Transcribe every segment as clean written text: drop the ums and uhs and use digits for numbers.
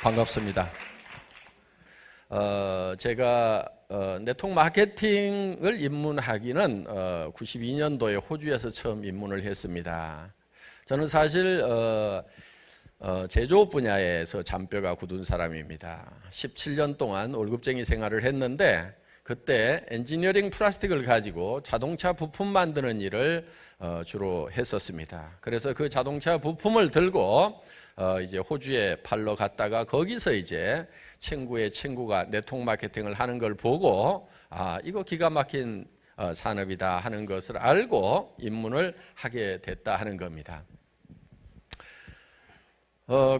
반갑습니다. 제가 네트워크 마케팅을 입문하기는 92년도에 호주에서 처음 입문을 했습니다. 저는 사실 제조업 분야에서 잔뼈가 굳은 사람입니다. 17년 동안 월급쟁이 생활을 했는데 그때 엔지니어링 플라스틱을 가지고 자동차 부품 만드는 일을 주로 했었습니다. 그래서 그 자동차 부품을 들고 이제 호주에 팔러 갔다가 거기서 이제 친구의 친구가 네트워크 마케팅을 하는 걸 보고 이거 기가 막힌 산업이다 하는 것을 알고 입문을 하게 됐다 하는 겁니다.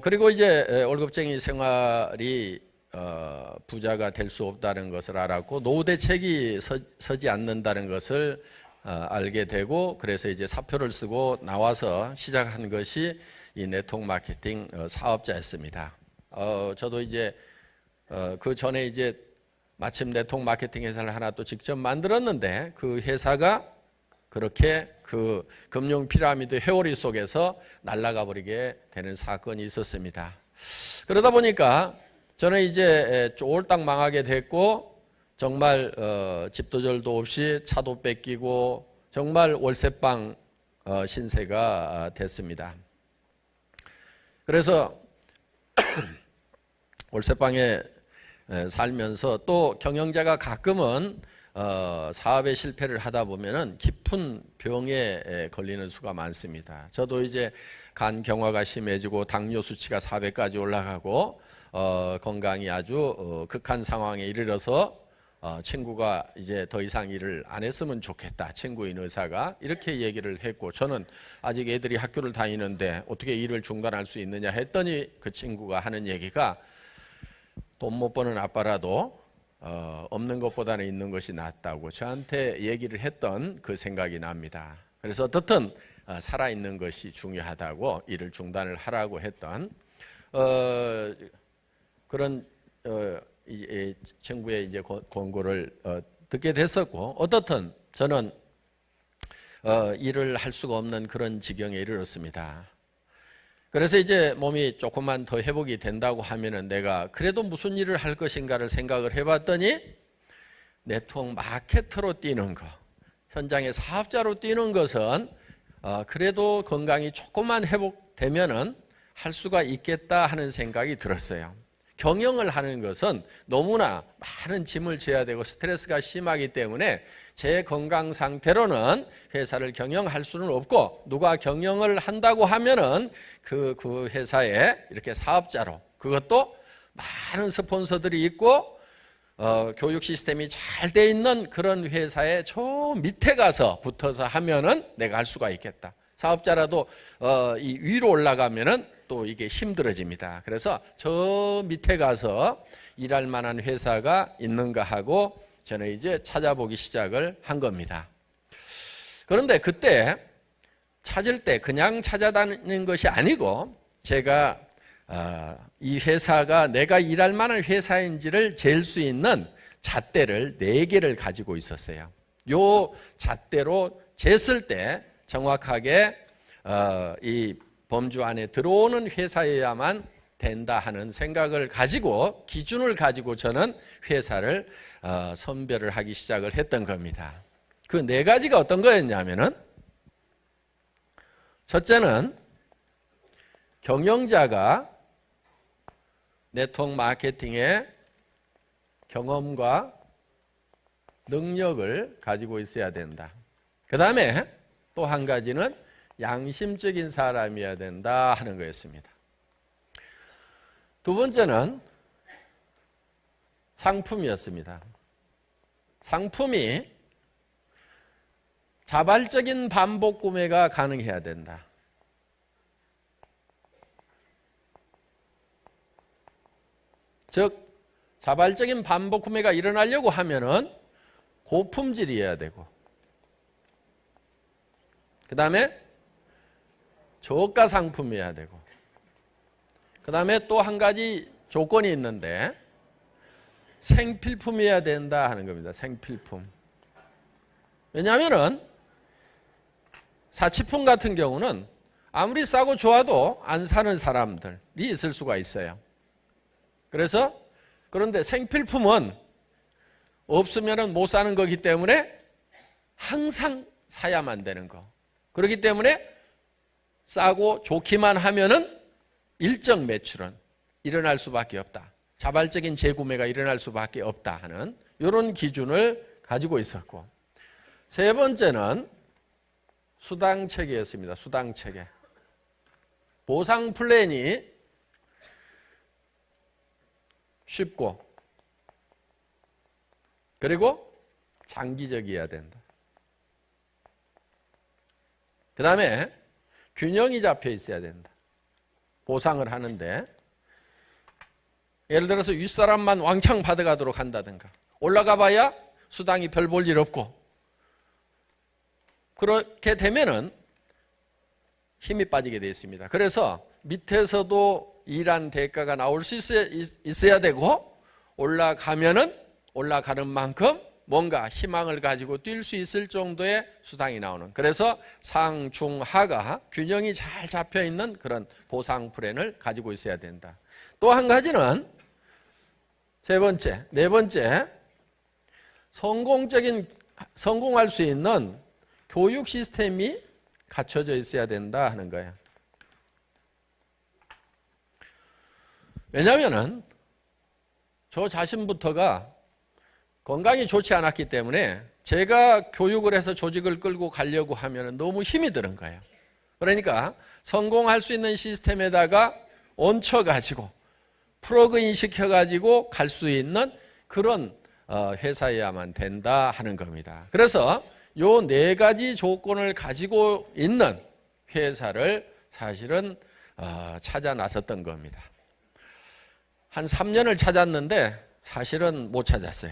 그리고 이제 월급쟁이 생활이 부자가 될 수 없다는 것을 알았고 노후 대책이 서지 않는다는 것을 알게 되고 그래서 이제 사표를 쓰고 나와서 시작한 것이 이 네트워크 마케팅 사업자였습니다. 저도 이제 그 전에 이제 마침 네트워크 마케팅 회사를 하나 또 직접 만들었는데 그 회사가 그렇게 그 금융 피라미드 회오리 속에서 날아가 버리게 되는 사건이 있었습니다. 그러다 보니까 저는 이제 쫄딱 망하게 됐고 정말 집도 절도 없이 차도 뺏기고 정말 월세방 신세가 됐습니다. 그래서 월세방에 살면서 또 경영자가 가끔은 사업에 실패를 하다 보면은 깊은 병에 걸리는 수가 많습니다. 저도 이제 간 경화가 심해지고 당뇨 수치가 400까지 올라가고 건강이 아주 극한 상황에 이르러서 친구가 이제 더 이상 일을 안 했으면 좋겠다. 친구인 의사가 이렇게 얘기를 했고 저는 아직 애들이 학교를 다니는데 어떻게 일을 중단할 수 있느냐 했더니 그 친구가 하는 얘기가 돈 못 버는 아빠라도 없는 것보다는 있는 것이 낫다고 저한테 얘기를 했던 그 생각이 납니다. 그래서 어떻든 살아있는 것이 중요하다고 일을 중단을 하라고 했던 그런 이 친구의 이제 권고를 듣게 됐었고 어떻든 저는 일을 할 수가 없는 그런 지경에 이르렀습니다. 그래서 이제 몸이 조금만 더 회복이 된다고 하면은 내가 그래도 무슨 일을 할 것인가를 생각을 해봤더니 네트워크 마케터로 뛰는 거, 현장의 사업자로 뛰는 것은 그래도 건강이 조금만 회복되면은 할 수가 있겠다 하는 생각이 들었어요. 경영을 하는 것은 너무나 많은 짐을 져야 되고 스트레스가 심하기 때문에 제 건강 상태로는 회사를 경영할 수는 없고 누가 경영을 한다고 하면은 그 회사에 이렇게 사업자로 그것도 많은 스폰서들이 있고 교육 시스템이 잘 돼 있는 그런 회사에 저 밑에 가서 붙어서 하면은 내가 할 수가 있겠다. 사업자라도 이 위로 올라가면은 또 이게 힘들어집니다. 그래서 저 밑에 가서 일할 만한 회사가 있는가 하고 저는 이제 찾아보기 시작을 한 겁니다. 그런데 그때 찾을 때 그냥 찾아다니는 것이 아니고 제가 이 회사가 내가 일할 만한 회사인지를 잴 수 있는 잣대를 4개를 가지고 있었어요. 요 잣대로 쟀을 때 정확하게 이 범주 안에 들어오는 회사여야만 된다 하는 생각을 가지고 기준을 가지고 저는 회사를 선별을 하기 시작을 했던 겁니다. 그 4가지가 어떤 거였냐면은 첫째는 경영자가 네트워크 마케팅의 경험과 능력을 가지고 있어야 된다. 그 다음에 또 한 가지는 양심적인 사람이어야 된다 하는 거였습니다. 두 번째는 상품이었습니다. 상품이 자발적인 반복 구매가 가능해야 된다. 즉 자발적인 반복 구매가 일어나려고 하면은 고품질이어야 되고 그 다음에 저가 상품이어야 되고 그 다음에 또 한 가지 조건이 있는데 생필품이어야 된다 하는 겁니다. 생필품. 왜냐하면은 사치품 같은 경우는 아무리 싸고 좋아도 안 사는 사람들이 있을 수가 있어요. 그런데 생필품은 없으면 못 사는 거기 때문에 항상 사야만 되는 거. 그렇기 때문에 싸고 좋기만 하면은 일정 매출은 일어날 수밖에 없다. 자발적인 재구매가 일어날 수밖에 없다 하는 이런 기준을 가지고 있었고, 세 번째는 수당체계였습니다. 수당체계. 보상 플랜이 쉽고 그리고 장기적이어야 된다. 그 다음에 균형이 잡혀 있어야 된다. 보상을 하는데 예를 들어서 윗사람만 왕창 받아가도록 한다든가, 올라가 봐야 수당이 별 볼 일 없고, 그렇게 되면은 힘이 빠지게 되어 있습니다. 그래서 밑에서도 일한 대가가 나올 수 있어야 되고, 올라가면은 올라가는 만큼 뭔가 희망을 가지고 뛸 수 있을 정도의 수당이 나오는, 그래서 상, 중, 하가 균형이 잘 잡혀 있는 그런 보상 플랜을 가지고 있어야 된다. 또 한 가지는 네 번째, 성공할 수 있는 교육 시스템이 갖춰져 있어야 된다 하는 거예요. 왜냐하면은 저 자신부터가 건강이 좋지 않았기 때문에 제가 교육을 해서 조직을 끌고 가려고 하면 너무 힘이 드는 거예요. 그러니까 성공할 수 있는 시스템에다가 얹혀가지고 플러그인 시켜가지고 갈 수 있는 그런 회사여야만 된다 하는 겁니다. 그래서 요 네 가지 조건을 가지고 있는 회사를 사실은 찾아 나섰던 겁니다. 한 3년을 찾았는데 사실은 못 찾았어요.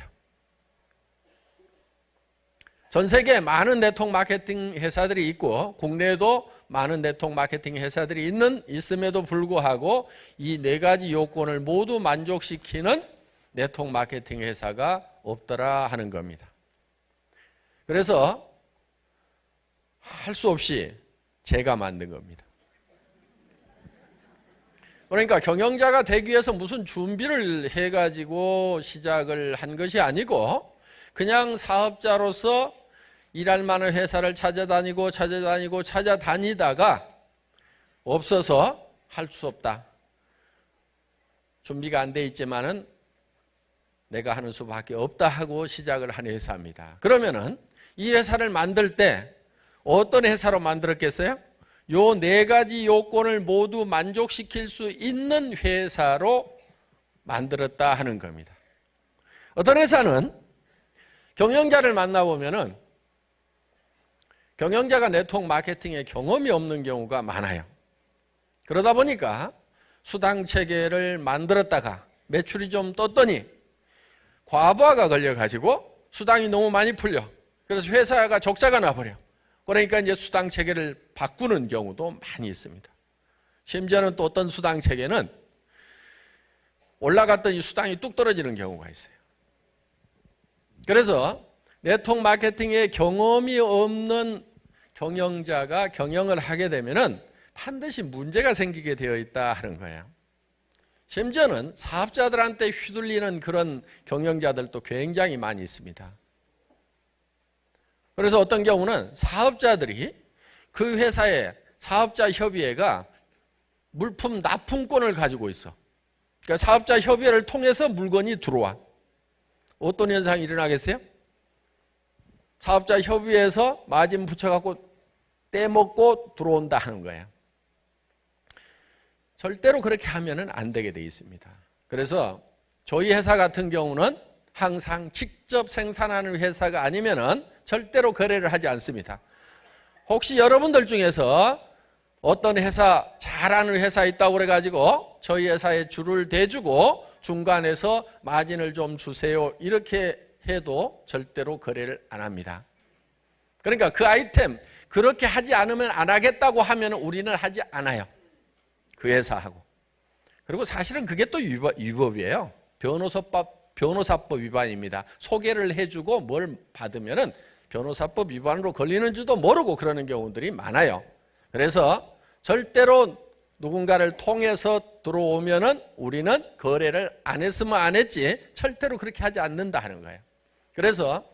전 세계에 많은 네트워크 마케팅 회사들이 있고 국내에도 많은 네트워크 마케팅 회사들이 있음에도 불구하고 이 네 가지 요건을 모두 만족시키는 네트워크 마케팅 회사가 없더라 하는 겁니다. 그래서 할 수 없이 제가 만든 겁니다. 그러니까 경영자가 되기 위해서 무슨 준비를 해가지고 시작을 한 것이 아니고 그냥 사업자로서 일할 만한 회사를 찾아다니다가 없어서 할 수 없다. 준비가 안 돼 있지만은 내가 하는 수밖에 없다 하고 시작을 한 회사입니다. 그러면은 이 회사를 만들 때 어떤 회사로 만들었겠어요? 요 네 가지 요건을 모두 만족시킬 수 있는 회사로 만들었다 하는 겁니다. 어떤 회사는 경영자를 만나보면은 경영자가 네트워크 마케팅에 경험이 없는 경우가 많아요. 그러다 보니까 수당 체계를 만들었다가 매출이 좀 떴더니 과부하가 걸려가지고 수당이 너무 많이 풀려. 그래서 회사가 적자가 나버려. 그러니까 이제 수당 체계를 바꾸는 경우도 많이 있습니다. 심지어는 또 어떤 수당 체계는 올라갔더니 수당이 뚝 떨어지는 경우가 있어요. 그래서 네트워크 마케팅에 경험이 없는 경영자가 경영을 하게 되면은 반드시 문제가 생기게 되어 있다 하는 거예요. 심지어는 사업자들한테 휘둘리는 그런 경영자들도 굉장히 많이 있습니다. 그래서 어떤 경우는 사업자들이 그 회사의 사업자 협의회가 물품 납품권을 가지고 있어. 그러니까 사업자 협의회를 통해서 물건이 들어와. 어떤 현상이 일어나겠어요? 사업자 협의회에서 마진 붙여갖고 떼먹고 들어온다 하는 거예요. 절대로 그렇게 하면은 안 되게 돼 있습니다. 그래서 저희 회사 같은 경우는 항상 직접 생산하는 회사가 아니면은 절대로 거래를 하지 않습니다. 혹시 여러분들 중에서 어떤 회사, 잘하는 회사 있다고 그래가지고 저희 회사에 줄을 대주고 중간에서 마진을 좀 주세요 이렇게 해도 절대로 거래를 안 합니다. 그러니까 그 아이템 그렇게 하지 않으면 안 하겠다고 하면 우리는 하지 않아요. 그 회사하고. 그리고 사실은 그게 또 위법이에요. 변호사법 위반입니다. 소개를 해주고 뭘 받으면은 변호사법 위반으로 걸리는 줄도 모르고 그러는 경우들이 많아요. 그래서 절대로 누군가를 통해서 들어오면은 우리는 거래를 안 했으면 안 했지 절대로 그렇게 하지 않는다 하는 거예요. 그래서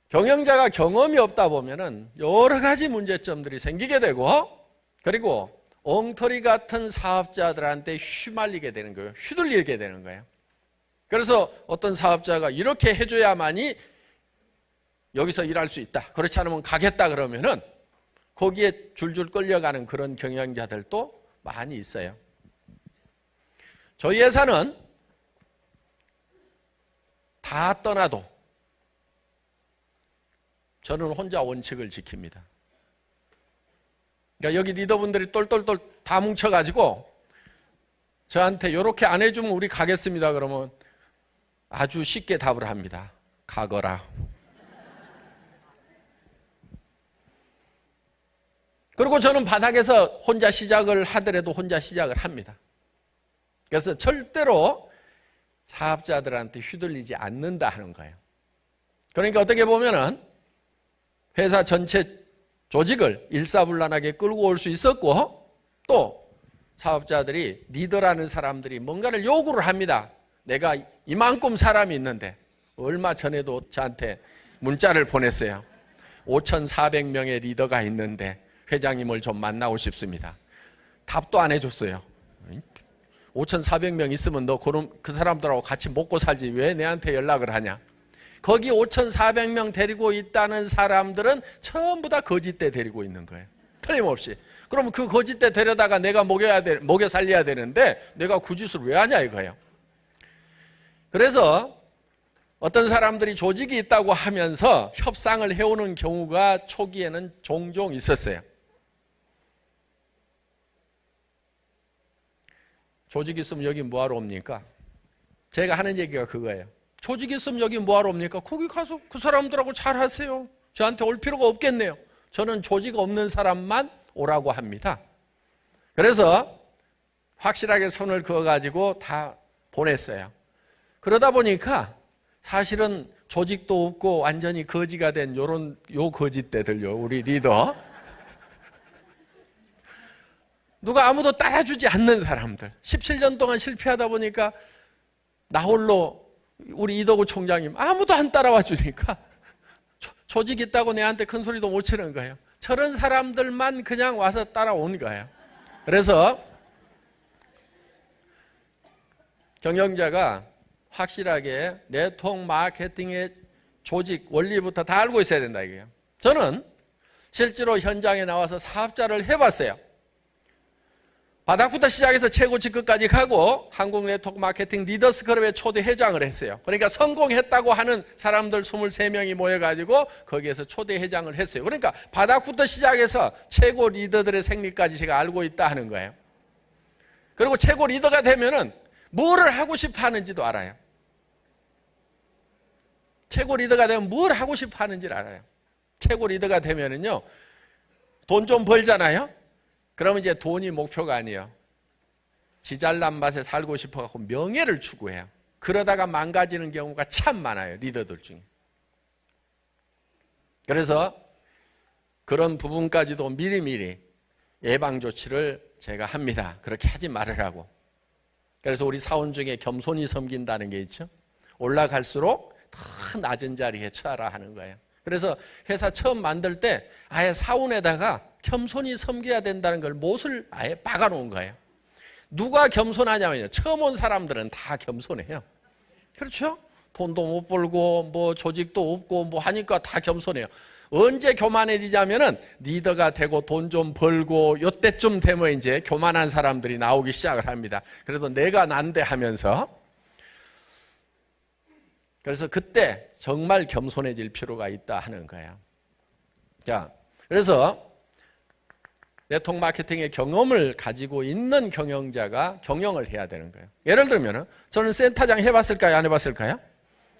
경영자가 경험이 없다 보면은 여러 가지 문제점들이 생기게 되고, 그리고 엉터리 같은 사업자들한테 휘말리게 되는 거예요. 휘둘리게 되는 거예요. 그래서 어떤 사업자가 이렇게 해줘야만이 여기서 일할 수 있다, 그렇지 않으면 가겠다 그러면은 거기에 줄줄 끌려가는 그런 경영자들도 많이 있어요. 저희 회사는 다 떠나도 저는 혼자 원칙을 지킵니다. 그러니까 여기 리더분들이 똘똘똘 다 뭉쳐가지고 저한테 이렇게 안 해주면 우리 가겠습니다 그러면 아주 쉽게 답을 합니다. 가거라. 그리고 저는 바닥에서 혼자 시작을 하더라도 혼자 시작을 합니다. 그래서 절대로 사업자들한테 휘둘리지 않는다 하는 거예요. 그러니까 어떻게 보면은 회사 전체 조직을 일사불란하게 끌고 올 수 있었고, 또 사업자들이 리더라는 사람들이 뭔가를 요구를 합니다. 내가 이만큼 사람이 있는데, 얼마 전에도 저한테 문자를 보냈어요. 5,400명의 리더가 있는데 회장님을 좀 만나고 싶습니다. 답도 안 해줬어요. 5,400명 있으면 너 그 사람들하고 같이 먹고 살지 왜 내한테 연락을 하냐. 거기 5,400명 데리고 있다는 사람들은 전부 다 거짓대 데리고 있는 거예요. 틀림없이. 그럼 그 거짓대 데려다가 내가 먹여 살려야 되는데 내가 그 짓을 왜 하냐 이거예요. 그래서 어떤 사람들이 조직이 있다고 하면서 협상을 해오는 경우가 초기에는 종종 있었어요. 조직 있으면 여기 뭐하러 옵니까? 제가 하는 얘기가 그거예요. 조직 있으면 여기 뭐하러 옵니까? 거기 가서 그 사람들하고 잘 하세요. 저한테 올 필요가 없겠네요. 저는 조직 없는 사람만 오라고 합니다. 그래서 확실하게 손을 그어가지고 다 보냈어요. 그러다 보니까 사실은 조직도 없고 완전히 거지가 된 요 거짓대들요, 우리 리더. 누가 아무도 따라주지 않는 사람들. 17년 동안 실패하다 보니까 나 홀로 우리 이덕우 총장님 아무도 안 따라와 주니까 조직 있다고 내한테 큰 소리도 못 치는 거예요. 저런 사람들만 그냥 와서 따라온 거예요. 그래서 경영자가 확실하게 네트워크 마케팅의 조직 원리부터 다 알고 있어야 된다 이게요. 저는 실제로 현장에 나와서 사업자를 해봤어요. 바닥부터 시작해서 최고 직급까지 가고 한국 네트워크 마케팅 리더스 클럽의 초대 회장을 했어요. 그러니까 성공했다고 하는 사람들 23명이 모여가지고 거기에서 초대 회장을 했어요. 그러니까 바닥부터 시작해서 최고 리더들의 생리까지 제가 알고 있다 하는 거예요. 그리고 최고 리더가 되면은 뭐를 하고 싶어 하는지도 알아요. 최고 리더가 되면 뭘 하고 싶어 하는지를 알아요. 최고 리더가 되면은요, 돈 좀 벌잖아요? 그러면 이제 돈이 목표가 아니에요. 지 잘난 맛에 살고 싶어갖고 명예를 추구해요. 그러다가 망가지는 경우가 참 많아요, 리더들 중에. 그래서 그런 부분까지도 미리미리 예방 조치를 제가 합니다. 그렇게 하지 말으라고. 그래서 우리 사원 중에 겸손히 섬긴다는 게 있죠. 올라갈수록 더 낮은 자리에 처하라 하는 거예요. 그래서 회사 처음 만들 때 아예 사원에다가 겸손히 섬겨야 된다는 걸 못을 아예 박아놓은 거예요. 누가 겸손하냐면요, 처음 온 사람들은 다 겸손해요. 그렇죠? 돈도 못 벌고 뭐 조직도 없고 뭐 하니까 다 겸손해요. 언제 교만해지자면은 리더가 되고 돈 좀 벌고 요때쯤 되면 이제 교만한 사람들이 나오기 시작을 합니다. 그래도 내가 난데 하면서. 그래서 그때 정말 겸손해질 필요가 있다 하는 거예요. 자, 그래서 네트워크 마케팅의 경험을 가지고 있는 경영자가 경영을 해야 되는 거예요. 예를 들면 저는 센터장 해봤을까요? 안 해봤을까요?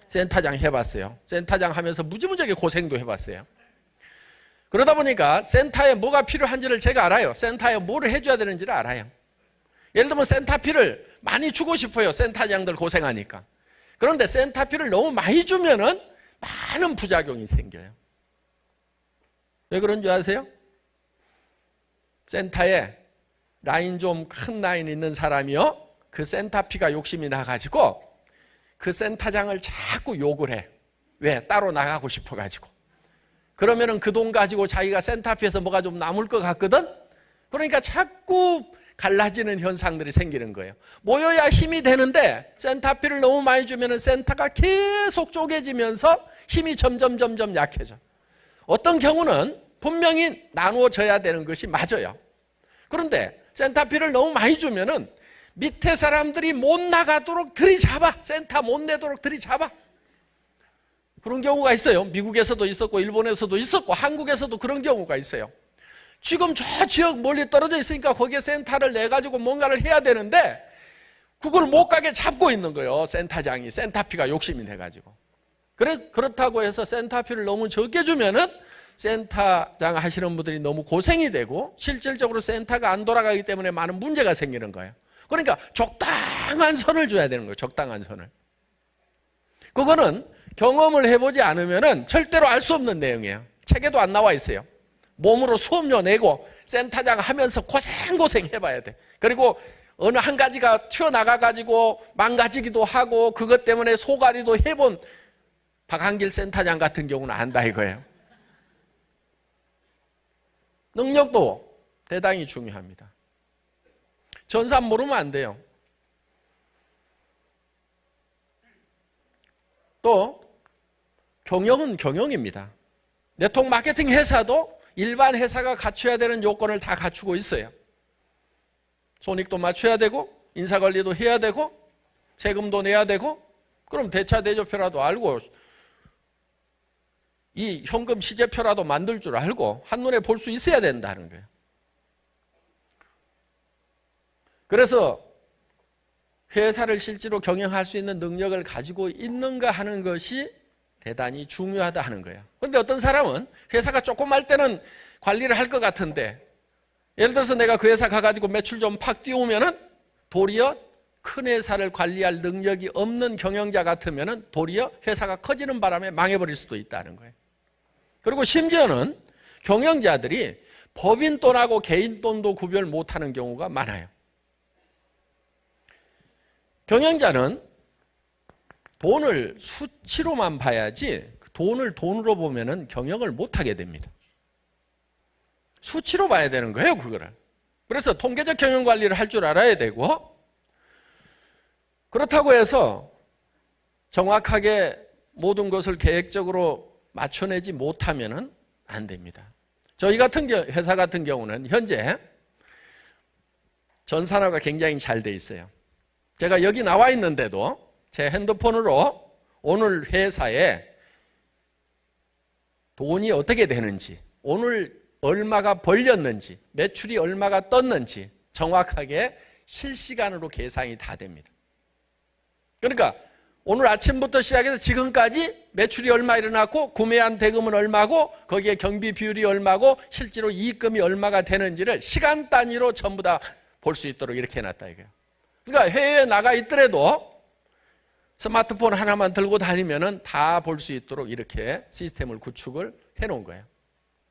센터장 해봤어요. 센터장 하면서 무지무지하게 고생도 해봤어요. 그러다 보니까 센터에 뭐가 필요한지를 제가 알아요. 센터에 뭐를 해줘야 되는지를 알아요. 예를 들면 센터피를 많이 주고 싶어요. 센터장들 고생하니까. 그런데 센터피를 너무 많이 주면은 많은 부작용이 생겨요. 왜 그런 줄 아세요? 센터에 라인 좀 큰 라인 있는 사람이요, 그 센터피가 욕심이 나가지고 그 센터장을 자꾸 욕을 해. 왜? 따로 나가고 싶어가지고. 그러면은 그 돈 가지고 자기가 센터피에서 뭐가 좀 남을 것 같거든? 그러니까 자꾸 갈라지는 현상들이 생기는 거예요. 모여야 힘이 되는데 센터피를 너무 많이 주면은 센터가 계속 쪼개지면서 힘이 점점 약해져. 어떤 경우는 분명히 나누어져야 되는 것이 맞아요. 그런데 센터피를 너무 많이 주면은 밑에 사람들이 못 나가도록 들이잡아. 센터 못 내도록 들이잡아. 그런 경우가 있어요. 미국에서도 있었고 일본에서도 있었고 한국에서도 그런 경우가 있어요. 지금 저 지역 멀리 떨어져 있으니까 거기에 센터를 내가지고 뭔가를 해야 되는데 그걸 못 가게 잡고 있는 거예요. 센터장이. 센터피가 욕심이 내가지고. 그렇다고 해서 센터피를 너무 적게 주면은 센터장 하시는 분들이 너무 고생이 되고 실질적으로 센터가 안 돌아가기 때문에 많은 문제가 생기는 거예요. 그러니까 적당한 선을 줘야 되는 거예요. 적당한 선을. 그거는 경험을 해보지 않으면 절대로 알 수 없는 내용이에요. 책에도 안 나와 있어요. 몸으로 수업료 내고 센터장 하면서 고생 해봐야 돼. 그리고 어느 한 가지가 튀어나가가지고 망가지기도 하고 그것 때문에 소가리도 해본 박한길 센터장 같은 경우는 안다 이거예요. 능력도 대단히 중요합니다. 전산 모르면 안 돼요. 또 경영은 경영입니다. 네트워크 마케팅 회사도 일반 회사가 갖춰야 되는 요건을 다 갖추고 있어요. 손익도 맞춰야 되고 인사관리도 해야 되고 세금도 내야 되고 그럼 대차대조표라도 알고 이 현금 시제표라도 만들 줄 알고 한눈에 볼 수 있어야 된다는 거예요. 그래서 회사를 실제로 경영할 수 있는 능력을 가지고 있는가 하는 것이 대단히 중요하다 하는 거예요. 그런데 어떤 사람은 회사가 조그만 때는 관리를 할 것 같은데 예를 들어서 내가 그 회사 가가지고 매출 좀 팍 띄우면은 도리어 큰 회사를 관리할 능력이 없는 경영자 같으면은 도리어 회사가 커지는 바람에 망해버릴 수도 있다는 거예요. 그리고 심지어는 경영자들이 법인 돈하고 개인 돈도 구별 못하는 경우가 많아요. 경영자는 돈을 수치로만 봐야지 돈을 돈으로 보면은 경영을 못하게 됩니다. 수치로 봐야 되는 거예요, 그거를. 그래서 통계적 경영 관리를 할 줄 알아야 되고 그렇다고 해서 정확하게 모든 것을 계획적으로 맞춰내지 못하면은 안 됩니다. 저희 같은 회사 같은 경우는 현재 전산화가 굉장히 잘 돼 있어요. 제가 여기 나와 있는데도 제 핸드폰으로 오늘 회사에 돈이 어떻게 되는지, 오늘 얼마가 벌렸는지, 매출이 얼마가 떴는지 정확하게 실시간으로 계산이 다 됩니다. 그러니까 오늘 아침부터 시작해서 지금까지 매출이 얼마 일어났고 구매한 대금은 얼마고 거기에 경비 비율이 얼마고 실제로 이익금이 얼마가 되는지를 시간 단위로 전부 다 볼 수 있도록 이렇게 해놨다 이거예요. 그러니까 해외에 나가 있더라도 스마트폰 하나만 들고 다니면은 다 볼 수 있도록 이렇게 시스템을 구축을 해놓은 거예요.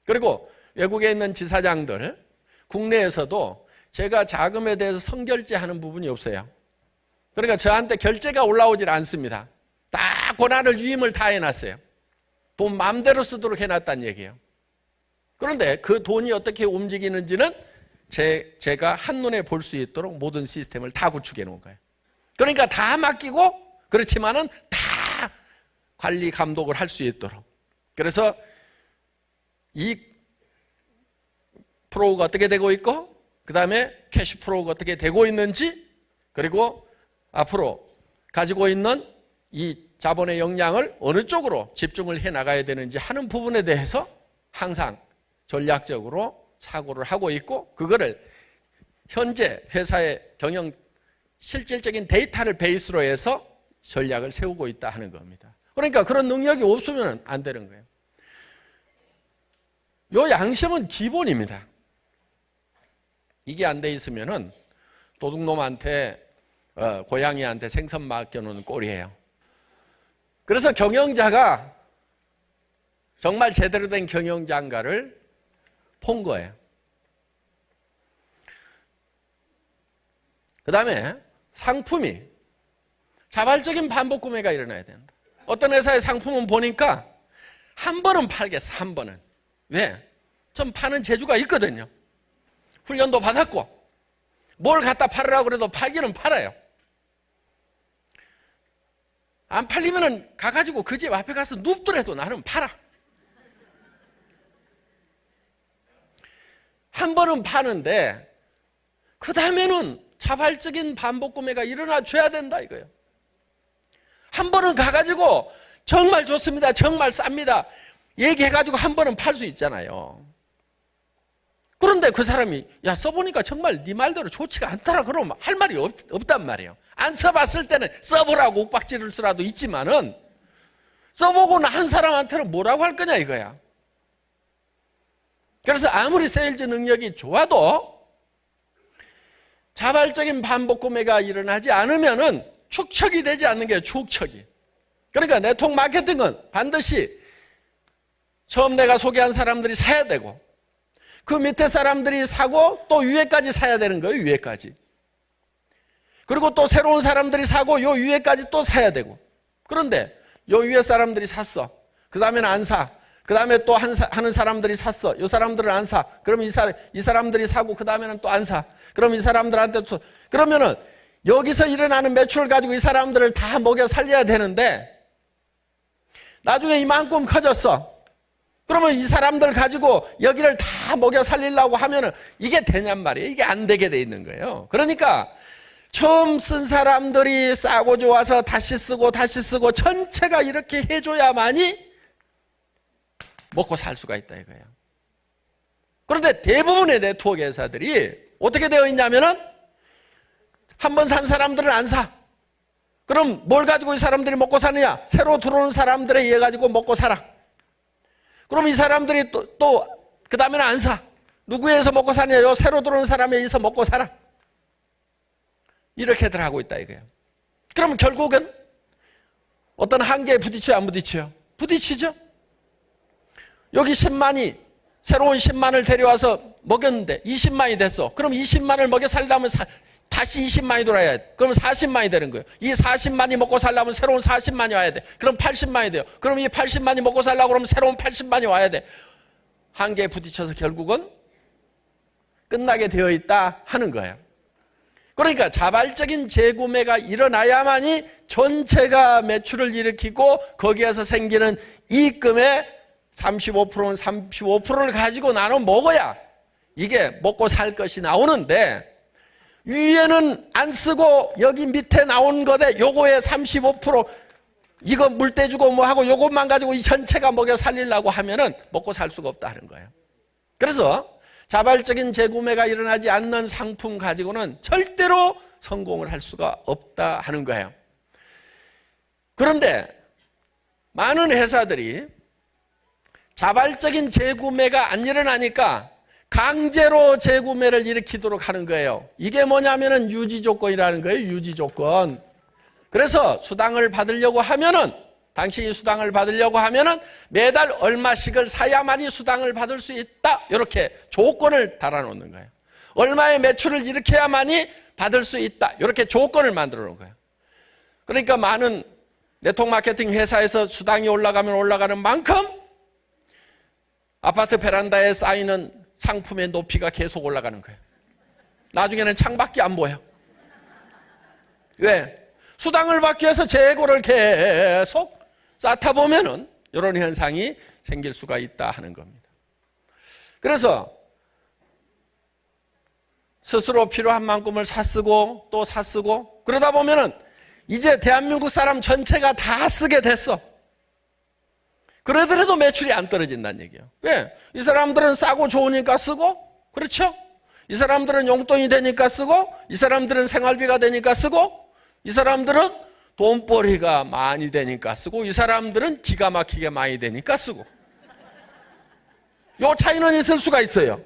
그리고 외국에 있는 지사장들, 국내에서도 제가 자금에 대해서 선결제하는 부분이 없어요. 그러니까 저한테 결제가 올라오질 않습니다. 다 권한을 유임을 다 해놨어요. 돈 마음대로 쓰도록 해놨다는 얘기예요. 그런데 그 돈이 어떻게 움직이는지는 제가 한눈에 볼 수 있도록 모든 시스템을 다 구축해 놓은 거예요. 그러니까 다 맡기고 그렇지만은 다 관리 감독을 할 수 있도록. 그래서 이 프로가 어떻게 되고 있고 그 다음에 캐시 프로가 어떻게 되고 있는지 그리고 앞으로 가지고 있는 이 자본의 역량을 어느 쪽으로 집중을 해 나가야 되는지 하는 부분에 대해서 항상 전략적으로 사고를 하고 있고 그거를 현재 회사의 경영 실질적인 데이터를 베이스로 해서 전략을 세우고 있다 하는 겁니다. 그러니까 그런 능력이 없으면 안 되는 거예요. 요 양심은 기본입니다. 이게 안 돼 있으면은 도둑놈한테 고양이한테 생선 맡겨놓는 꼴이에요. 그래서 경영자가 정말 제대로 된 경영자인가를 본 거예요. 그 다음에 상품이 자발적인 반복 구매가 일어나야 된다. 어떤 회사의 상품은 보니까 한 번은 팔겠어, 한 번은. 왜? 좀 파는 재주가 있거든요. 훈련도 받았고 뭘 갖다 팔으라고 그래도 팔기는 팔아요. 안 팔리면은 가가지고 그 집 앞에 가서 눕더라도 나는 팔아. 한 번은 파는데 그 다음에는 자발적인 반복 구매가 일어나 줘야 된다 이거예요. 한 번은 가가지고 정말 좋습니다, 정말 쌉니다 얘기해가지고 한 번은 팔 수 있잖아요. 그런데 그 사람이 야 써보니까 정말 네 말대로 좋지가 않더라 그러면 할 말이 없단 말이에요. 안 써봤을 때는 써보라고 욱박지를 수라도 있지만은 써보고 난 사람한테는 뭐라고 할 거냐 이거야. 그래서 아무리 세일즈 능력이 좋아도 자발적인 반복 구매가 일어나지 않으면은 축척이 되지 않는 게 축척이. 그러니까 네트워크 마케팅은 반드시 처음 내가 소개한 사람들이 사야 되고 그 밑에 사람들이 사고 또 위에까지 사야 되는 거예요. 위에까지. 그리고 또 새로운 사람들이 사고 요 위에까지 또 사야 되고. 그런데 요 위에 사람들이 샀어. 그 다음에는 안 사. 그 다음에 또 하는 사람들이 샀어. 요 사람들은 안 사. 그럼 이 사람들이 사고 그 다음에는 또 안 사. 그럼 이 사람들한테 또 그러면은 여기서 일어나는 매출을 가지고 이 사람들을 다 먹여 살려야 되는데 나중에 이만큼 커졌어. 그러면 이 사람들 가지고 여기를 다 먹여 살리려고 하면은 이게 되냔 말이에요. 이게 안 되게 돼 있는 거예요. 그러니까 처음 쓴 사람들이 싸고 좋아서 다시 쓰고 전체가 이렇게 해줘야만이 먹고 살 수가 있다 이거예요. 그런데 대부분의 네트워크 회사들이 어떻게 되어 있냐면은 한 번 산 사람들은 안 사. 그럼 뭘 가지고 이 사람들이 먹고 사느냐? 새로 들어오는 사람들에 의해 가지고 먹고 살아. 그럼 이 사람들이 또 그 다음에는 안 사. 누구에 의해서 먹고 사냐? 요 새로 들어오는 사람에 의해서 먹고 살아. 이렇게들 하고 있다 이거예요. 그러면 결국은 어떤 한계에 부딪혀요? 안 부딪혀요? 부딪히죠? 여기 10만이 새로운 10만을 데려와서 먹였는데 20만이 됐어. 그럼 20만을 먹여 살려면 다시 20만이 돌아야 돼. 그럼 40만이 되는 거예요. 이 40만이 먹고 살려면 새로운 40만이 와야 돼. 그럼 80만이 돼요. 그럼 이 80만이 먹고 살려고 그러면 새로운 80만이 와야 돼. 한계에 부딪혀서 결국은 끝나게 되어 있다 하는 거예요. 그러니까 자발적인 재구매가 일어나야만이 전체가 매출을 일으키고 거기에서 생기는 이익금의 35%는 35%를 가지고 나눠 먹어야 이게 먹고 살 것이 나오는데 위에는 안 쓰고 여기 밑에 나온 거대 요거에 35% 이거 물대 주고 뭐 하고 요것만 가지고 이 전체가 먹여 살리려고 하면은 먹고 살 수가 없다 하는 거예요. 그래서 자발적인 재구매가 일어나지 않는 상품 가지고는 절대로 성공을 할 수가 없다 하는 거예요. 그런데 많은 회사들이 자발적인 재구매가 안 일어나니까 강제로 재구매를 일으키도록 하는 거예요. 이게 뭐냐면은 유지 조건이라는 거예요. 유지 조건. 그래서 수당을 받으려고 하면은 당신이 수당을 받으려고 하면은 매달 얼마씩을 사야만이 수당을 받을 수 있다. 이렇게 조건을 달아놓는 거예요. 얼마의 매출을 일으켜야만이 받을 수 있다. 이렇게 조건을 만들어 놓은 거예요. 그러니까 많은 네트워크 마케팅 회사에서 수당이 올라가면 올라가는 만큼 아파트 베란다에 쌓이는 상품의 높이가 계속 올라가는 거예요. 나중에는 창밖에 안 보여. 왜? 수당을 받기 위해서 재고를 계속 쌓다 보면은 이런 현상이 생길 수가 있다 하는 겁니다. 그래서 스스로 필요한 만큼을 사쓰고 또 사쓰고 그러다 보면은 이제 대한민국 사람 전체가 다 쓰게 됐어. 그러더라도 매출이 안 떨어진다는 얘기예요. 왜? 이 사람들은 싸고 좋으니까 쓰고, 그렇죠? 이 사람들은 용돈이 되니까 쓰고, 이 사람들은 생활비가 되니까 쓰고, 이 사람들은 돈벌이가 많이 되니까 쓰고, 이 사람들은 기가 막히게 많이 되니까 쓰고. 요 차이는 있을 수가 있어요.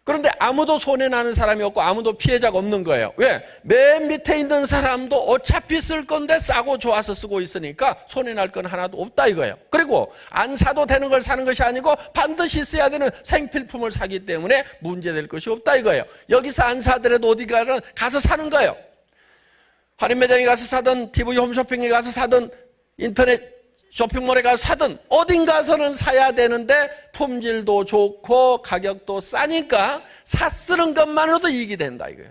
그런데 아무도 손해나는 사람이 없고 아무도 피해자가 없는 거예요. 왜? 맨 밑에 있는 사람도 어차피 쓸 건데 싸고 좋아서 쓰고 있으니까 손해날 건 하나도 없다 이거예요. 그리고 안 사도 되는 걸 사는 것이 아니고 반드시 써야 되는 생필품을 사기 때문에 문제될 것이 없다 이거예요. 여기서 안 사더라도 어디 가서 사는 거예요. 할인 매장에 가서 사든 TV 홈쇼핑에 가서 사든 인터넷 쇼핑몰에 가서 사든 어딘가서는 사야 되는데 품질도 좋고 가격도 싸니까 사쓰는 것만으로도 이익이 된다 이거예요.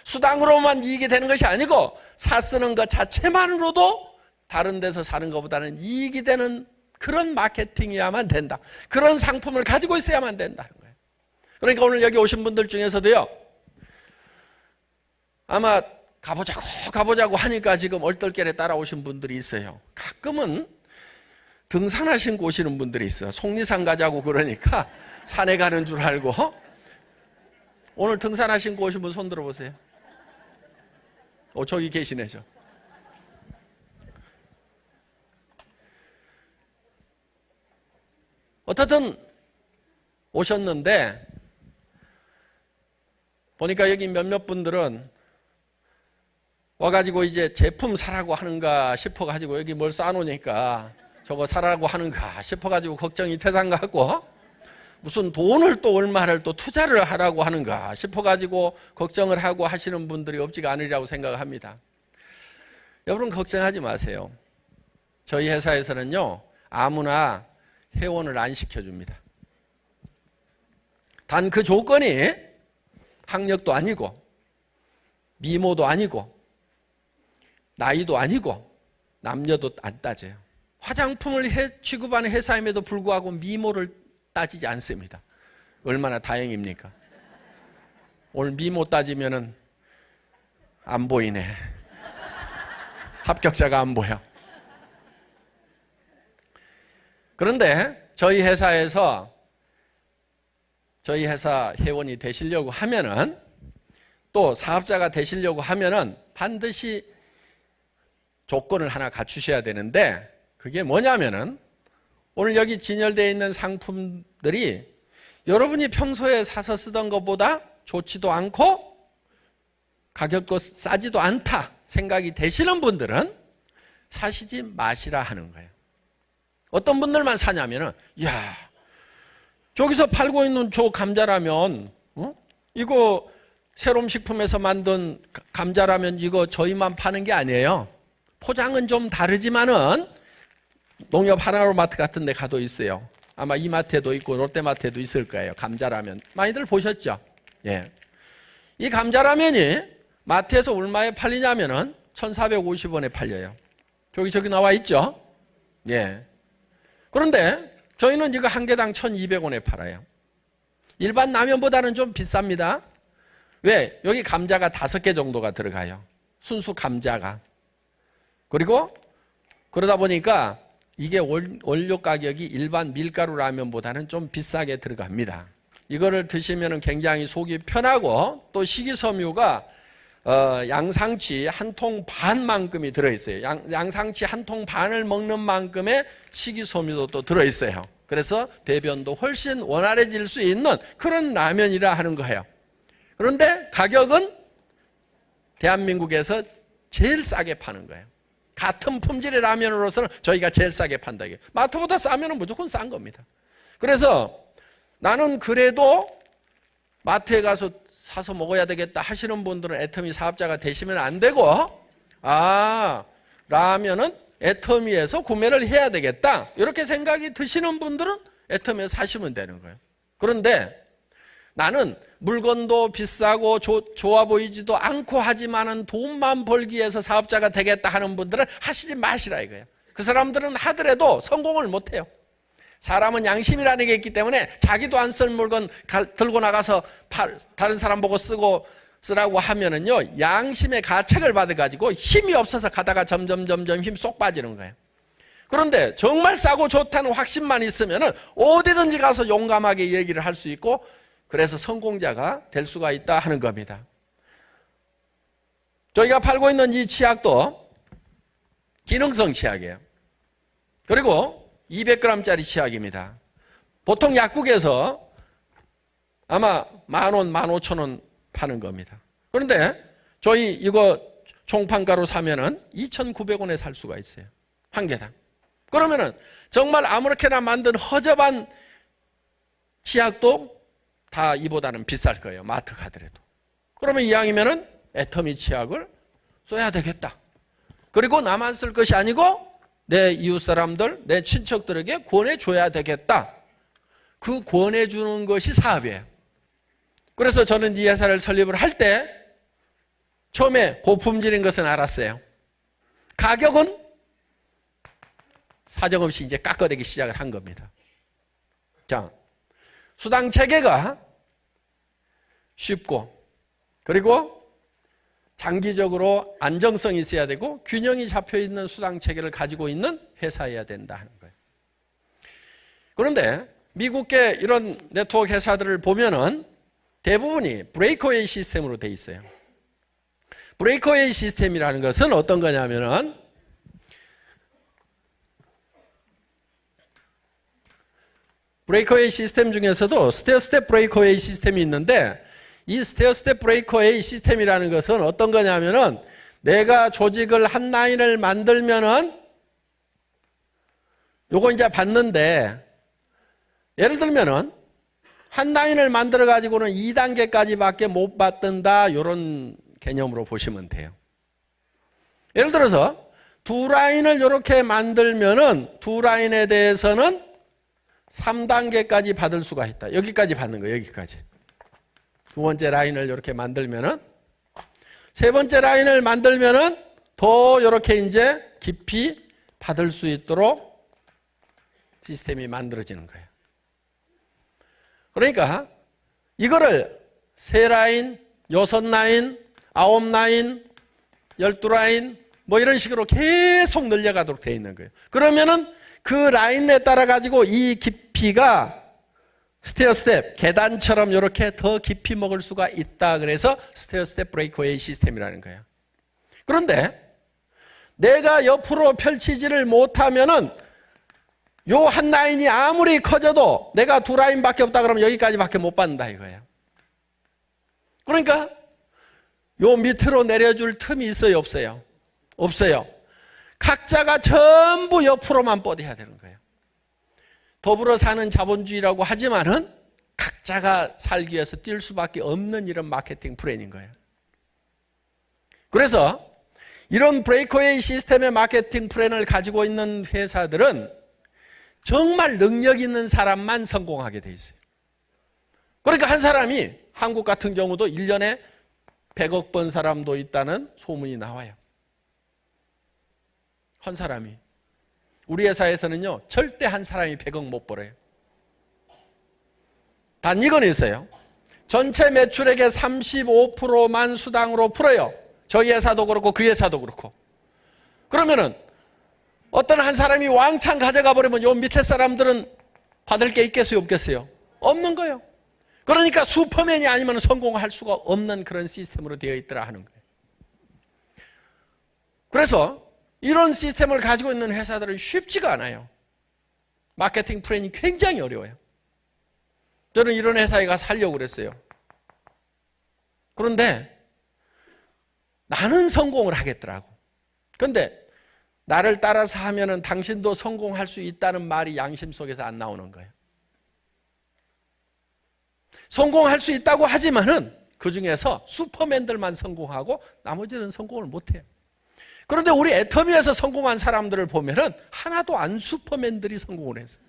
수당으로만 이익이 되는 것이 아니고 사쓰는 것 자체만으로도 다른 데서 사는 것보다는 이익이 되는 그런 마케팅이야만 된다. 그런 상품을 가지고 있어야만 된다는 거예요. 그러니까 오늘 여기 오신 분들 중에서도요, 아마 가보자고 하니까 지금 얼떨결에 따라오신 분들이 있어요. 가끔은 등산화 신고 오시는 분들이 있어요. 속리산 가자고 그러니까 산에 가는 줄 알고. 오늘 등산화 신고 오신 분 손 들어보세요. 저기 계시네. 어떻든 오셨는데 보니까 여기 몇몇 분들은 와가지고 이제 제품 사라고 하는가 싶어가지고 여기 뭘 쌓아놓으니까 저거 사라고 하는가 싶어가지고 걱정이 태산 같고, 무슨 돈을 또 얼마를 또 투자를 하라고 하는가 싶어가지고 걱정을 하고 하시는 분들이 없지가 않으리라고 생각합니다. 여러분 걱정하지 마세요. 저희 회사에서는요, 아무나 회원을 안 시켜줍니다. 단 그 조건이 학력도 아니고 미모도 아니고 나이도 아니고 남녀도 안 따져요. 화장품을 취급하는 회사임에도 불구하고 미모를 따지지 않습니다. 얼마나 다행입니까? 오늘 미모 따지면은 안 보이네. 합격자가 안 보여. 그런데 저희 회사 회원이 되시려고 하면은, 또 사업자가 되시려고 하면은 반드시 조건을 하나 갖추셔야 되는데, 그게 뭐냐면은 오늘 여기 진열되어 있는 상품들이 여러분이 평소에 사서 쓰던 것보다 좋지도 않고 가격도 싸지도 않다 생각이 되시는 분들은 사시지 마시라 하는 거예요. 어떤 분들만 사냐면은, 야, 저기서 팔고 있는 저 감자라면, 이거 새롬식품에서 만든 감자라면 이거 저희만 파는 게 아니에요. 포장은 좀 다르지만은 농협 하나로마트 같은 데 가도 있어요. 아마 이마트에도 있고 롯데마트에도 있을 거예요. 감자라면 많이들 보셨죠? 예. 이 감자라면이 마트에서 얼마에 팔리냐면은 1,450원에 팔려요. 저기 나와 있죠? 예. 그런데 저희는 이거 한 개당 1,200원에 팔아요. 일반 라면보다는 좀 비쌉니다. 왜? 여기 감자가 5개 정도가 들어가요. 순수 감자가. 그리고 그러다 보니까 이게 원료 가격이 일반 밀가루 라면보다는 좀 비싸게 들어갑니다. 이거를 드시면 굉장히 속이 편하고, 또 식이섬유가 양상치 한 통 반만큼이 들어있어요. 양상치 한 통 반을 먹는 만큼의 식이섬유도 또 들어있어요. 그래서 배변도 훨씬 원활해질 수 있는 그런 라면이라 하는 거예요. 그런데 가격은 대한민국에서 제일 싸게 파는 거예요. 같은 품질의 라면으로서는 저희가 제일 싸게 판다. 마트보다 싸면 무조건 싼 겁니다. 그래서 나는 그래도 마트에 가서 사서 먹어야 되겠다 하시는 분들은 애터미 사업자가 되시면 안 되고, 라면은 애터미에서 구매를 해야 되겠다 이렇게 생각이 드시는 분들은 애터미에서 사시면 되는 거예요. 그런데 나는 물건도 비싸고 좋아 보이지도 않고 하지만은 돈만 벌기 위해서 사업자가 되겠다 하는 분들은 하시지 마시라 이거예요. 그 사람들은 하더라도 성공을 못해요. 사람은 양심이라는 게 있기 때문에 자기도 안 쓸 물건 들고 나가서 다른 사람 보고 쓰라고 하면은요, 양심의 가책을 받아가지고 힘이 없어서 가다가 점점 힘 쏙 빠지는 거예요. 그런데 정말 싸고 좋다는 확신만 있으면은 어디든지 가서 용감하게 얘기를 할 수 있고, 그래서 성공자가 될 수가 있다 하는 겁니다. 저희가 팔고 있는 이 치약도 기능성 치약이에요. 그리고 200g짜리 치약입니다. 보통 약국에서 아마 10,000원, 15,000원 파는 겁니다. 그런데 저희 이거 종판가로 사면은 2,900원에 살 수가 있어요. 한 개당. 그러면은 정말 아무렇게나 만든 허접한 치약도 다 이보다는 비쌀 거예요. 마트 가더라도. 그러면 이왕이면은 애터미 치약을 써야 되겠다. 그리고 나만 쓸 것이 아니고 내 이웃 사람들, 내 친척들에게 권해줘야 되겠다. 그 권해주는 것이 사업이에요. 그래서 저는 이 회사를 설립을 할 때 처음에 고품질인 것은 알았어요. 가격은 사정없이 이제 깎아대기 시작을 한 겁니다. 자, 수당 체계가 쉽고 그리고 장기적으로 안정성이 있어야 되고 균형이 잡혀있는 수당 체계를 가지고 있는 회사여야 된다 하는 거예요. 그런데 미국의 이런 네트워크 회사들을 보면은 대부분이 브레이크웨이 시스템으로 돼 있어요. 브레이크웨이 시스템이라는 것은 어떤 거냐면은 브레이크웨이 시스템 중에서도 스테어 스텝 브레이크웨이 시스템이 있는데 이 스테어 스텝 브레이크웨이 시스템이라는 것은 어떤 거냐면은 내가 조직을 한 라인을 만들면은 요거 이제 받는데 예를 들면은 한 라인을 만들어 가지고는 2단계까지밖에 못 받는다 이런 개념으로 보시면 돼요. 예를 들어서 두 라인을 이렇게 만들면은 두 라인에 대해서는 3단계까지 받을 수가 있다. 여기까지 받는 거예요. 여기까지. 두 번째 라인을 이렇게 만들면은 세 번째 라인을 만들면은 더 이렇게 이제 깊이 받을 수 있도록 시스템이 만들어지는 거예요. 그러니까 이거를 3라인, 6라인, 9라인, 12라인 뭐 이런 식으로 계속 늘려가도록 되어 있는 거예요. 그러면은 그 라인에 따라 가지고 이 깊이가 스테어 스텝, 계단처럼 이렇게 더 깊이 먹을 수가 있다. 그래서 스테어 스텝 브레이크웨이 시스템이라는 거예요. 그런데 내가 옆으로 펼치지를 못하면은 요 한 라인이 아무리 커져도 내가 두 라인밖에 없다 그러면 여기까지밖에 못 받는다 이거예요. 그러니까 요 밑으로 내려줄 틈이 있어요, 없어요? 없어요. 각자가 전부 옆으로만 뻗어야 되는 거예요. 더불어 사는 자본주의라고 하지만은 각자가 살기 위해서 뛸 수밖에 없는 이런 마케팅 플랜인 거예요. 그래서 이런 브레이크웨이 시스템의 마케팅 플랜을 가지고 있는 회사들은 정말 능력 있는 사람만 성공하게 돼 있어요. 그러니까 한 사람이 한국 같은 경우도 1년에 100억 번 사람도 있다는 소문이 나와요. 한 사람이. 우리 회사에서는요, 절대 한 사람이 100억 못 벌어요. 단 이건 있어요. 전체 매출액의 35%만 수당으로 풀어요. 저희 회사도 그렇고 그 회사도 그렇고. 그러면은 어떤 한 사람이 왕창 가져가 버리면 요 밑에 사람들은 받을 게 있겠어요, 없겠어요? 없는 거예요. 그러니까 슈퍼맨이 아니면 성공할 수가 없는 그런 시스템으로 되어 있더라 하는 거예요. 그래서 이런 시스템을 가지고 있는 회사들은 쉽지가 않아요. 마케팅 플랜이 굉장히 어려워요. 저는 이런 회사에 가서 하려고 그랬어요. 그런데 나는 성공을 하겠더라고. 그런데 나를 따라서 하면은 당신도 성공할 수 있다는 말이 양심 속에서 안 나오는 거예요. 성공할 수 있다고 하지만은 그 중에서 슈퍼맨들만 성공하고 나머지는 성공을 못해요. 그런데 우리 애터미에서 성공한 사람들을 보면은 하나도 안 슈퍼맨들이 성공을 했어요.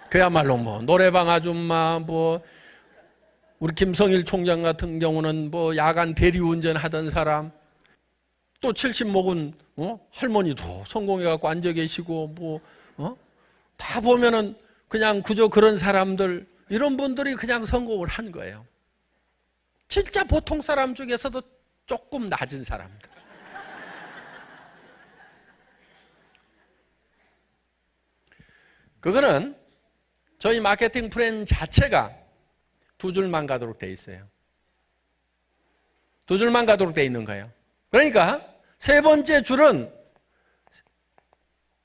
그야말로 뭐 노래방 아줌마 뭐 우리 김성일 총장 같은 경우는 뭐 야간 대리운전 하던 사람 또 70 먹은 할머니도 성공해갖고 앉아 계시고 다 보면은 그냥 그저 그런 사람들 이런 분들이 그냥 성공을 한 거예요. 진짜 보통 사람 중에서도 조금 낮은 사람들. 그거는 저희 마케팅 플랜 자체가 두 줄만 가도록 돼 있어요. 두 줄만 가도록 돼 있는 거예요. 그러니까 세 번째 줄은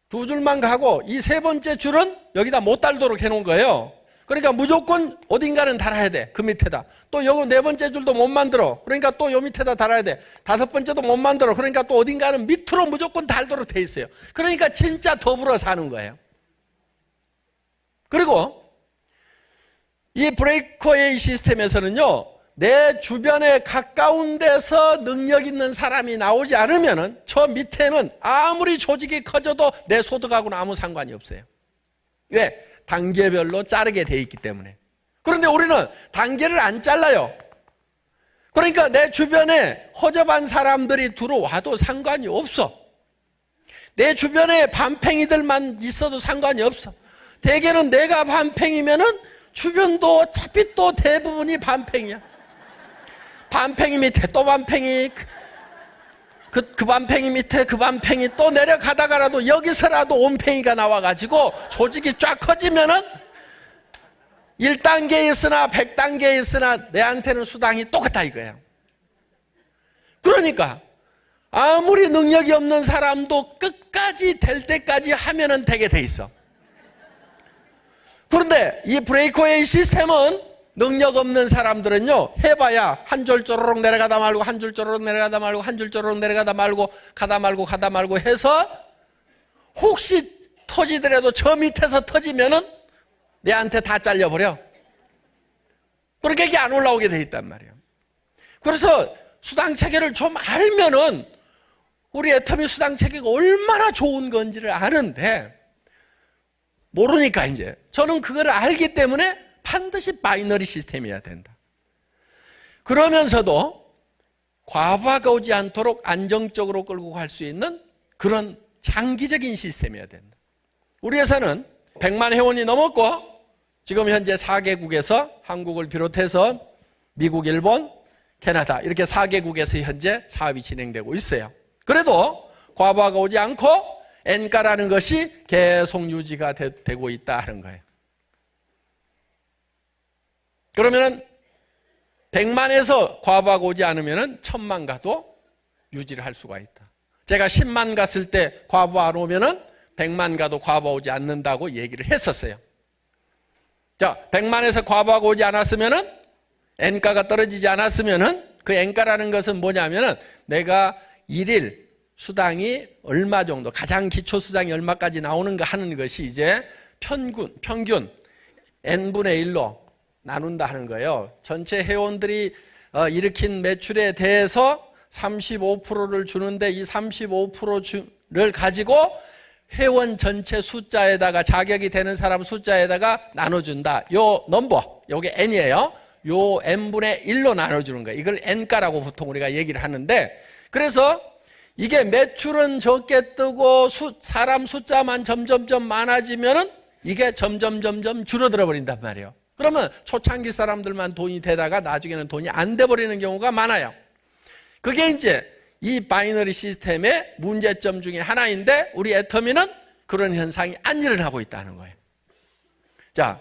두 줄만 가고 이 세 번째 줄은 여기다 못 달도록 해놓은 거예요. 그러니까 무조건 어딘가는 달아야 돼. 그 밑에다. 또 여기 네 번째 줄도 못 만들어. 그러니까 또 요 밑에다 달아야 돼. 다섯 번째도 못 만들어. 그러니까 또 어딘가는 밑으로 무조건 달도록 돼 있어요. 그러니까 진짜 더불어 사는 거예요. 그리고 이 브레이크웨이 시스템에서는요, 내 주변에 가까운 데서 능력 있는 사람이 나오지 않으면은 저 밑에는 아무리 조직이 커져도 내 소득하고는 아무 상관이 없어요. 왜? 단계별로 자르게 돼 있기 때문에. 그런데 우리는 단계를 안 잘라요. 그러니까 내 주변에 허접한 사람들이 들어와도 상관이 없어. 내 주변에 반팽이들만 있어도 상관이 없어. 대개는 내가 반팽이면은 주변도 어차피 또 대부분이 반팽이야. 반팽이 밑에 또 반팽이, 그 반팽이 밑에 그 반팽이 또 내려가다가라도 여기서라도 온팽이가 나와가지고 조직이 쫙 커지면은 1단계에 있으나 100단계에 있으나 내한테는 수당이 똑같다 이거예요. 그러니까 아무리 능력이 없는 사람도 끝까지 될 때까지 하면은 되게 돼 있어. 그런데 이 브레이크웨이 시스템은 능력 없는 사람들은요, 해봐야 한 줄 쪼르륵 내려가다 말고 한 줄 쪼르륵 내려가다 말고 한 줄 쪼르륵 내려가다 말고 가다 말고 해서 혹시 터지더라도 저 밑에서 터지면은 내한테 다 잘려버려. 그러니까 이게 안 올라오게 돼 있단 말이에요. 그래서 수당 체계를 좀 알면은 우리 애터미 수당 체계가 얼마나 좋은 건지를 아는데 모르니까 이제 저는 그걸 알기 때문에 반드시 바이너리 시스템이어야 된다. 그러면서도 과부하가 오지 않도록 안정적으로 끌고 갈 수 있는 그런 장기적인 시스템이어야 된다. 우리 회사는 100만 회원이 넘었고 지금 현재 4개국에서 한국을 비롯해서 미국, 일본, 캐나다 이렇게 4개국에서 현재 사업이 진행되고 있어요. 그래도 과부하가 오지 않고 N가라는 것이 계속 유지가 되고 있다 하는 거예요. 그러면은 100만에서 과부하가 오지 않으면은 1000만 가도 유지를 할 수가 있다. 제가 10만 갔을 때 과부하 안 오면은 100만 가도 과부하 오지 않는다고 얘기를 했었어요. 자, 100만에서 과부하가 오지 않았으면은 N가가 떨어지지 않았으면은 그 N가라는 것은 뭐냐면은 내가 일일 수당이 얼마 정도, 가장 기초 수당이 얼마까지 나오는가 하는 것이 이제 평균 N분의 1로 나눈다 하는 거예요. 전체 회원들이 일으킨 매출에 대해서 35%를 주는데 이 35%를 가지고 회원 전체 숫자에다가 자격이 되는 사람 숫자에다가 나눠준다. 요 넘버, 요게 N이에요. 요 N분의 1로 나눠주는 거예요. 이걸 N가라고 보통 우리가 얘기를 하는데, 그래서 이게 매출은 적게 뜨고 사람 숫자만 점점점 많아지면은 이게 점점 줄어들어 버린단 말이에요. 그러면 초창기 사람들만 돈이 되다가 나중에는 돈이 안 돼 버리는 경우가 많아요. 그게 이제 이 바이너리 시스템의 문제점 중에 하나인데 우리 애터미는 그런 현상이 안 일어나고 있다는 거예요. 자,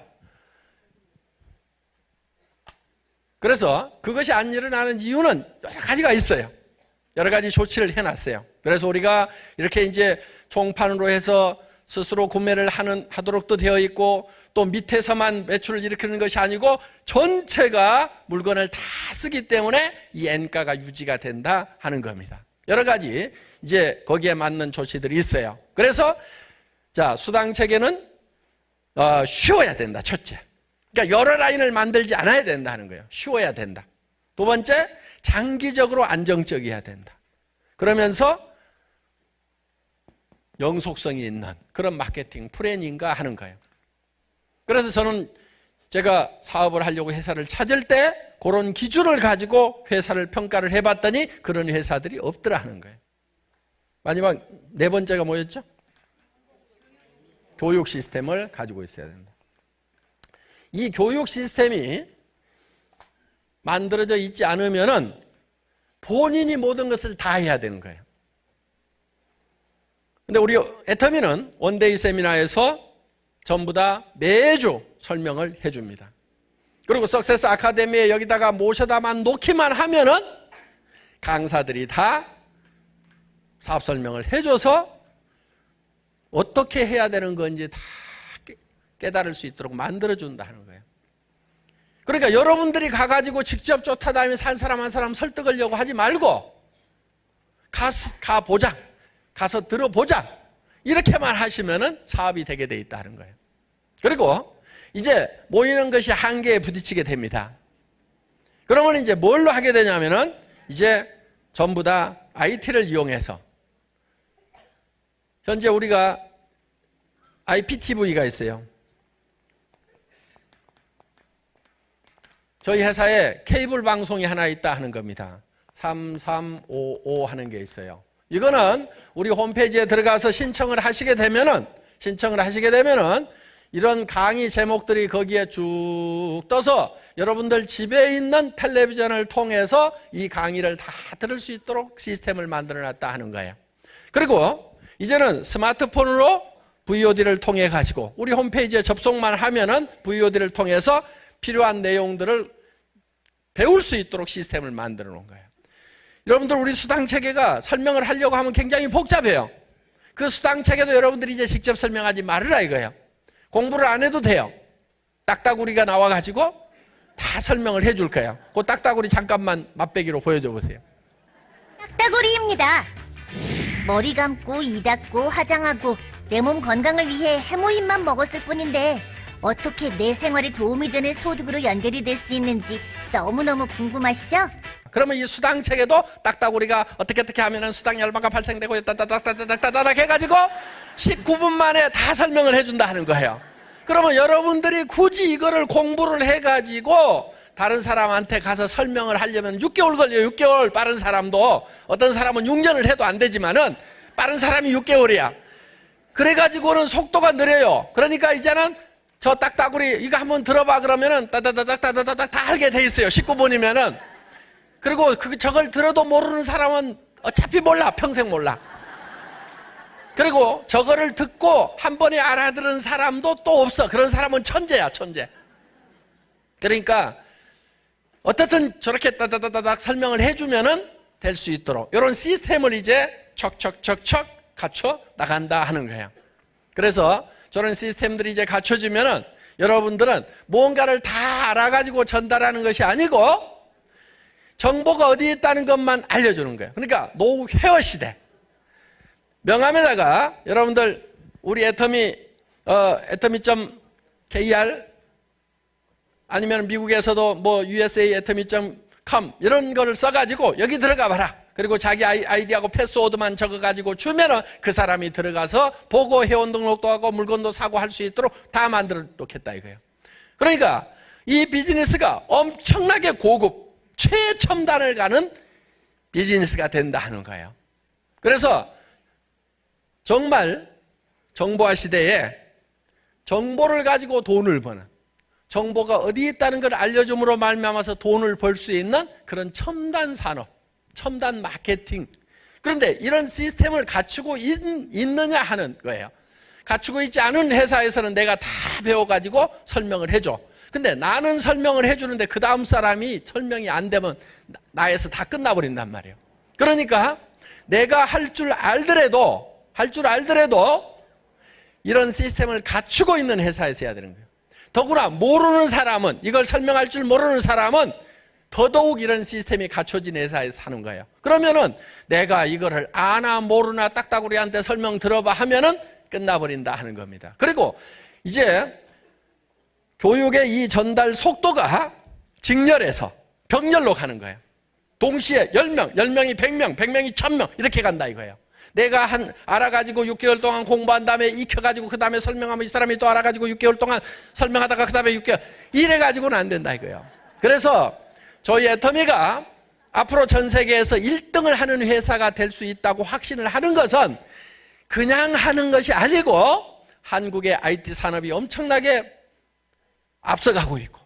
그래서 그것이 안 일어나는 이유는 여러 가지가 있어요. 여러 가지 조치를 해놨어요. 그래서 우리가 이렇게 이제 총판으로 해서 스스로 구매를 하도록도 되어 있고, 또 밑에서만 매출을 일으키는 것이 아니고 전체가 물건을 다 쓰기 때문에 이 N가가 유지가 된다 하는 겁니다. 여러 가지 이제 거기에 맞는 조치들이 있어요. 그래서 자, 수당 체계는 쉬워야 된다. 첫째. 그러니까 여러 라인을 만들지 않아야 된다 하는 거예요. 쉬워야 된다. 두 번째, 장기적으로 안정적이어야 된다. 그러면서 영속성이 있는 그런 마케팅 플래닝과 하는 거예요. 그래서 저는 제가 사업을 하려고 회사를 찾을 때 그런 기준을 가지고 회사를 평가를 해봤더니 그런 회사들이 없더라 하는 거예요. 마지막 네 번째가 뭐였죠? 교육 시스템을 가지고 있어야 된다. 이 교육 시스템이 만들어져 있지 않으면은 본인이 모든 것을 다 해야 되는 거예요. 근데 우리 애터미는 원데이 세미나에서 전부 다 매주 설명을 해줍니다. 그리고 석세스 아카데미에 여기다가 모셔다만 놓기만 하면은 강사들이 다 사업 설명을 해줘서 어떻게 해야 되는 건지 다 깨달을 수 있도록 만들어준다는 거예요. 그러니까 여러분들이 가가지고 직접 쫓아다니면서 한 사람 한 사람 설득하려고 하지 말고 가보자, 가서 들어보자, 이렇게만 하시면은 사업이 되게 돼 있다는 거예요. 그리고 이제 모이는 것이 한계에 부딪히게 됩니다. 그러면 이제 뭘로 하게 되냐면은 이제 전부 다 IT를 이용해서, 현재 우리가 IPTV가 있어요. 저희 회사에 케이블 방송이 하나 있다 하는 겁니다. 3355 하는 게 있어요. 이거는 우리 홈페이지에 들어가서 신청을 하시게 되면은 이런 강의 제목들이 거기에 쭉 떠서 여러분들 집에 있는 텔레비전을 통해서 이 강의를 다 들을 수 있도록 시스템을 만들어 놨다 하는 거예요. 그리고 이제는 스마트폰으로 VOD를 통해 가지고 우리 홈페이지에 접속만 하면은 VOD를 통해서 필요한 내용들을 배울 수 있도록 시스템을 만들어 놓은 거예요. 여러분들 우리 수당체계가 설명을 하려고 하면 굉장히 복잡해요. 그 수당체계도 여러분들이 이제 직접 설명하지 말으라 이거예요. 공부를 안 해도 돼요. 딱따구리가 나와가지고 다 설명을 해줄 거예요. 그 딱따구리 잠깐만 맛배기로 보여줘 보세요. 딱따구리입니다. 머리 감고 이 닦고 화장하고 내 몸 건강을 위해 해모임만 먹었을 뿐인데 어떻게 내 생활에 도움이 되는 소득으로 연결이 될 수 있는지 너무너무 궁금하시죠? 그러면 이 수당 체계도 딱따구리가 어떻게 하면은 수당 열마가 발생되고 따다닥 해가지고 19분 만에 다 설명을 해준다 하는 거예요. 그러면 여러분들이 굳이 이거를 공부를 해가지고 다른 사람한테 가서 설명을 하려면 6개월 걸려요. 6개월. 빠른 사람도, 어떤 사람은 6년을 해도 안 되지만은 빠른 사람이 6개월이야. 그래가지고는 속도가 느려요. 그러니까 이제는 저 딱따구리 이거 한번 들어봐 그러면은 따다다닥 다 알게 돼 있어요. 19분이면은. 그리고 저걸 들어도 모르는 사람은 어차피 몰라. 평생 몰라. 그리고 저거를 듣고 한 번에 알아들은 사람도 또 없어. 그런 사람은 천재야, 천재. 그러니까 어떻든 저렇게 따다다닥 설명을 해주면은 될 수 있도록 이런 시스템을 이제 척척척척 갖춰 나간다 하는 거예요. 그래서 저런 시스템들이 이제 갖춰지면은 여러분들은 무언가를 다 알아가지고 전달하는 것이 아니고 정보가 어디에 있다는 것만 알려주는 거예요. 그러니까 노후 회화 시대. 명함에다가 여러분들 우리 atomy.kr 아니면 미국에서도 뭐 usatomy.com 이런 거를 써가지고 여기 들어가 봐라. 그리고 자기 아이디하고 패스워드만 적어가지고 주면은 그 사람이 들어가서 보고 회원 등록도 하고 물건도 사고 할 수 있도록 다 만들어 놓겠다 이거예요. 그러니까 이 비즈니스가 엄청나게 고급 최첨단을 가는 비즈니스가 된다 하는 거예요. 그래서 정말 정보화 시대에 정보를 가지고 돈을 버는, 정보가 어디에 있다는 걸 알려줌으로 말미암아서 돈을 벌 수 있는 그런 첨단 산업, 첨단 마케팅. 그런데 이런 시스템을 갖추고 있느냐 하는 거예요. 갖추고 있지 않은 회사에서는 내가 다 배워가지고 설명을 해줘. 근데 나는 설명을 해주는데 그 다음 사람이 설명이 안 되면 나에서 다 끝나버린단 말이에요. 그러니까 내가 할 줄 알더라도 이런 시스템을 갖추고 있는 회사에서 해야 되는 거예요. 더구나 모르는 사람은, 이걸 설명할 줄 모르는 사람은 더더욱 이런 시스템이 갖춰진 회사에서 하는 거예요. 그러면은 내가 이거를 아나 모르나 딱따구리한테 설명 들어봐 하면은 끝나버린다 하는 겁니다. 그리고 이제 교육의 이 전달 속도가 직렬해서 병렬로 가는 거예요. 동시에 10명, 10명이 100명, 100명이 1000명 이렇게 간다 이거예요. 내가 알아가지고 6개월 동안 공부한 다음에 익혀가지고 그 다음에 설명하면 이 사람이 또 알아가지고 6개월 동안 설명하다가 그 다음에 6개월 이래가지고는 안 된다 이거예요. 그래서 저희 애터미가 앞으로 전 세계에서 1등을 하는 회사가 될 수 있다고 확신을 하는 것은 그냥 하는 것이 아니고 한국의 IT 산업이 엄청나게 앞서가고 있고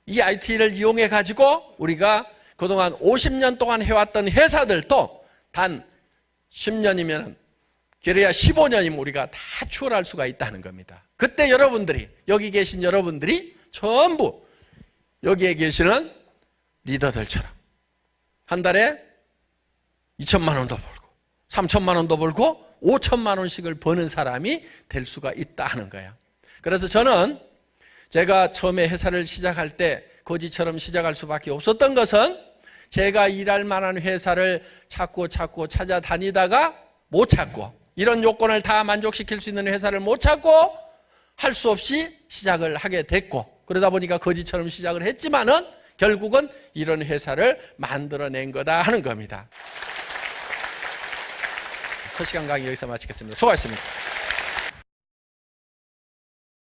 이 IT를 이용해 가지고 우리가 그동안 50년 동안 해왔던 회사들도 단 10년이면 그래야 15년이면 우리가 다 추월할 수가 있다는 겁니다. 그때 여러분들이, 여기 계신 여러분들이 전부 여기에 계시는 리더들처럼 한 달에 2천만 원도 벌고 3천만 원도 벌고 5천만 원씩을 버는 사람이 될 수가 있다 하는 거예요. 그래서 저는 제가 처음에 회사를 시작할 때 거지처럼 시작할 수밖에 없었던 것은 제가 일할 만한 회사를 찾고 찾아다니다가 못 찾고 이런 요건을 다 만족시킬 수 있는 회사를 못 찾고 할 수 없이 시작을 하게 됐고 그러다 보니까 거지처럼 시작을 했지만은 결국은 이런 회사를 만들어낸 거다 하는 겁니다. 첫 시간 강의 여기서 마치겠습니다. 수고하셨습니다.